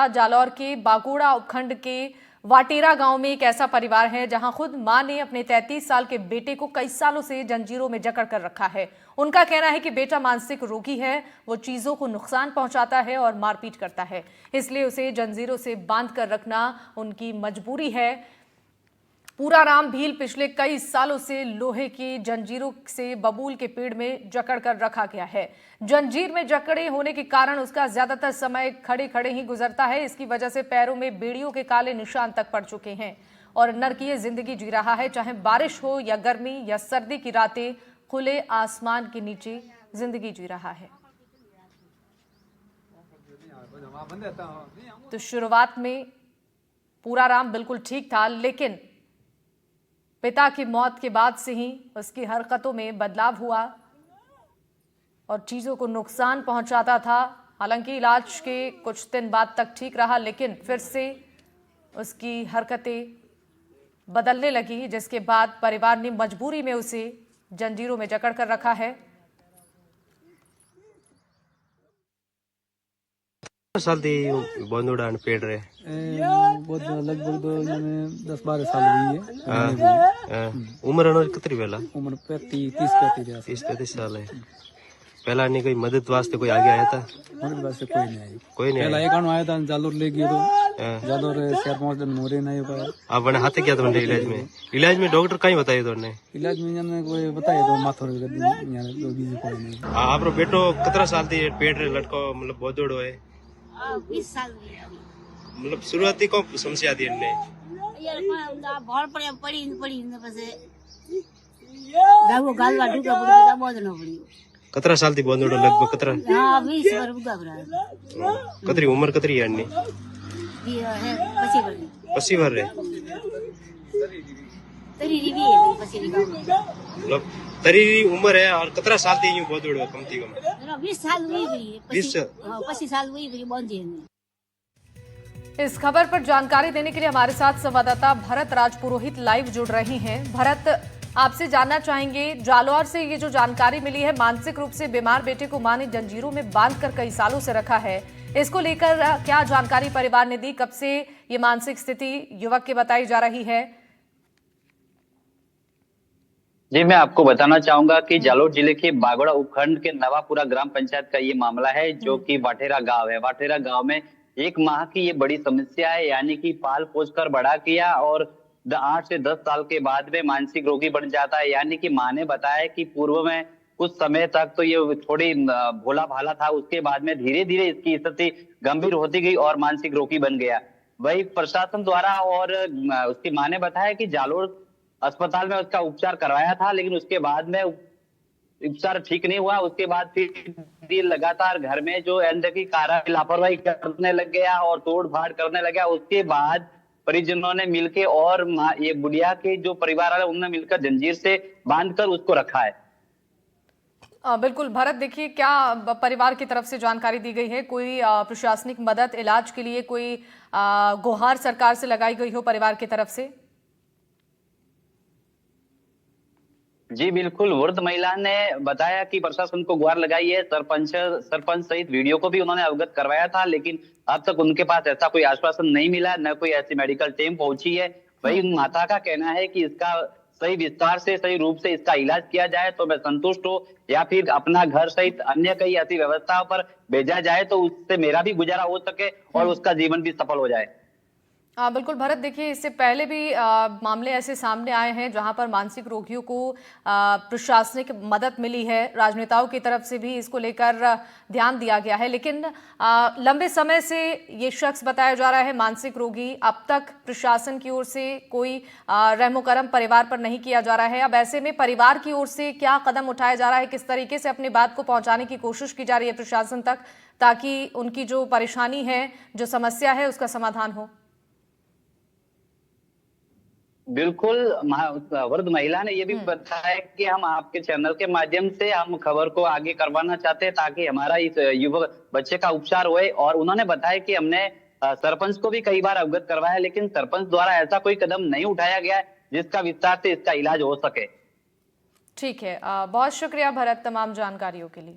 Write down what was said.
जालौर के बागोड़ा उपखंड के वाटेरा गांव में एक ऐसा परिवार है जहां खुद मां ने अपने 33 साल के बेटे को कई सालों से जंजीरों में जकड़ कर रखा है। उनका कहना है कि बेटा मानसिक रोगी है, वो चीजों को नुकसान पहुंचाता है और मारपीट करता है, इसलिए उसे जंजीरों से बांध कर रखना उनकी मजबूरी है। पूराराम भील पिछले कई सालों से लोहे की जंजीरों से बबूल के पेड़ में जकड़ कर रखा गया है। जंजीर में जकड़े होने के कारण उसका ज्यादातर समय खड़े खड़े ही गुजरता है। इसकी वजह से पैरों में बेड़ियों के काले निशान तक पड़ चुके हैं और नरकीय जिंदगी जी रहा है। चाहे बारिश हो या गर्मी या सर्दी की रातें, खुले आसमान के नीचे जिंदगी जी रहा है। तो शुरुआत में पूराराम बिल्कुल ठीक था, लेकिन पिता की मौत के बाद से ही उसकी हरकतों में बदलाव हुआ और चीजों को नुकसान पहुंचाता था। हालांकि इलाज के कुछ दिन बाद तक ठीक रहा, लेकिन फिर से उसकी हरकतें बदलने लगी, जिसके बाद परिवार ने मजबूरी में उसे जंजीरों में जकड़ कर रखा है। साल थी बंदूड़ा पेड़ रहे बहुत लगभग तो 10-12 साल हुई है। उम्र कितनी पहला उम्र 30-35 साल है। पहला नहीं कोई मदद वास्ते कोई आगे आया था? मदद वास्ते कोई नहीं आई। कोई नहीं पहला एक आया था, जालोर ले गया तो जालोर 4-5 दिन मोरे नहीं हो पाया। आप बने हाथ क्या था इलाज में डॉक्टर कहीं बताया तुमने? इलाज में हमने कोई बताया तो माथो कोई नहीं। आप बेटो कितना साल थी पेड़ रे लटको मतलब बहुत जोड़ो है 20 साल मतलब शुरुआती को समस्या थी इनने यार बहुत पड़ी ने पसे गावो गालवा ढुका पड़ी बहुत न पड़ी। कितना साल थी बंदूड़ो लगभग कितना? हां 20 बार बुगा भरा। कितनी उम्र कितनी है इनने? ये है 25 भर रहे तरी री भी है 25 मतलब तरी उम्र है और कितना साल थी यूं बंदूड़ो कम थी कम 20 साल हुई गई 25 साल हुई गई बंद है। इस खबर पर जानकारी देने के लिए हमारे साथ संवाददाता भरत राजपुरोहित लाइव जुड़ रहे हैं। भरत, आपसे जानना चाहेंगे, जालौर से ये जो जानकारी मिली है, मानसिक रूप से बीमार बेटे को मां ने जंजीरों में बांधकर कई सालों से रखा है, इसको लेकर क्या जानकारी परिवार ने दी? कब से ये मानसिक स्थिति युवक की बताई जा रही है? जी, मैं आपको बताना चाहूंगा कि जालोर जिले के बागोड़ा उपखंड के नवापुरा ग्राम पंचायत का ये मामला है, जो कि वाटेरा गांव है। वाटेरा गांव में एक माह की ये बड़ी समस्या है, यानी कि पाल पोस कर बड़ा किया और 8 से 10 साल के बाद में मानसिक रोगी बन जाता है। यानी कि मां ने बताया कि पूर्व में कुछ समय तक तो ये थोड़ी भोला भाला था, उसके बाद में धीरे धीरे इसकी स्थिति गंभीर होती गई और मानसिक रोगी बन गया। वही प्रशासन द्वारा और उसकी मां ने बताया कि जालोर अस्पताल में उसका उपचार करवाया था, लेकिन उसके बाद में उपचार ठीक नहीं हुआ। उसके बाद फिर लगातार घर में जो अनदेखी कारण लापरवाही करने लग गया और तोड़ फाड़ करने लगा। उसके बाद परिजनों ने मिलकर और ये गुड़िया के जो परिवार वाले उन्होंने मिलकर जंजीर से बांधकर उसको रखा है। बिल्कुल भरत, देखिए क्या परिवार की तरफ से जानकारी दी गई है? कोई प्रशासनिक मदद इलाज के लिए कोई गुहार सरकार से लगाई गई हो परिवार की तरफ से? जी बिल्कुल, वृद्ध महिला ने बताया कि प्रशासन को गुहार लगाई है। सरपंच सहित वीडियो को भी उन्होंने अवगत करवाया था, लेकिन अब तक उनके पास ऐसा कोई आश्वासन नहीं मिला, न कोई ऐसी मेडिकल टीम पहुंची है। वही माता का कहना है कि इसका सही विस्तार से सही रूप से इसका इलाज किया जाए तो मैं संतुष्ट हूँ, या फिर अपना घर सहित अन्य कई ऐसी व्यवस्थाओं पर भेजा जाए तो उससे मेरा भी गुजारा हो सके और उसका जीवन भी सफल हो जाए। बिल्कुल भरत, देखिए इससे पहले भी मामले ऐसे सामने आए हैं जहां पर मानसिक रोगियों को प्रशासनिक मदद मिली है, राजनेताओं की तरफ से भी इसको लेकर ध्यान दिया गया है, लेकिन लंबे समय से ये शख्स बताया जा रहा है मानसिक रोगी। अब तक प्रशासन की ओर से कोई रहमो करम परिवार पर नहीं किया जा रहा है। अब ऐसे में परिवार की ओर से क्या कदम उठाया जा रहा है? किस तरीके से अपनी बात को पहुंचाने की कोशिश की जा रही है प्रशासन तक, ताकि उनकी जो परेशानी है, जो समस्या है, उसका समाधान हो? बिल्कुल, वृद्ध महिला ने ये भी बताया कि हम आपके चैनल के माध्यम से हम खबर को आगे करवाना चाहते हैं ताकि हमारा इस युवक बच्चे का उपचार होए। और उन्होंने बताया कि हमने सरपंच को भी कई बार अवगत करवाया, लेकिन सरपंच द्वारा ऐसा कोई कदम नहीं उठाया गया जिसका विस्तार से इसका इलाज हो सके। ठीक है, बहुत शुक्रिया भरत तमाम जानकारियों के लिए।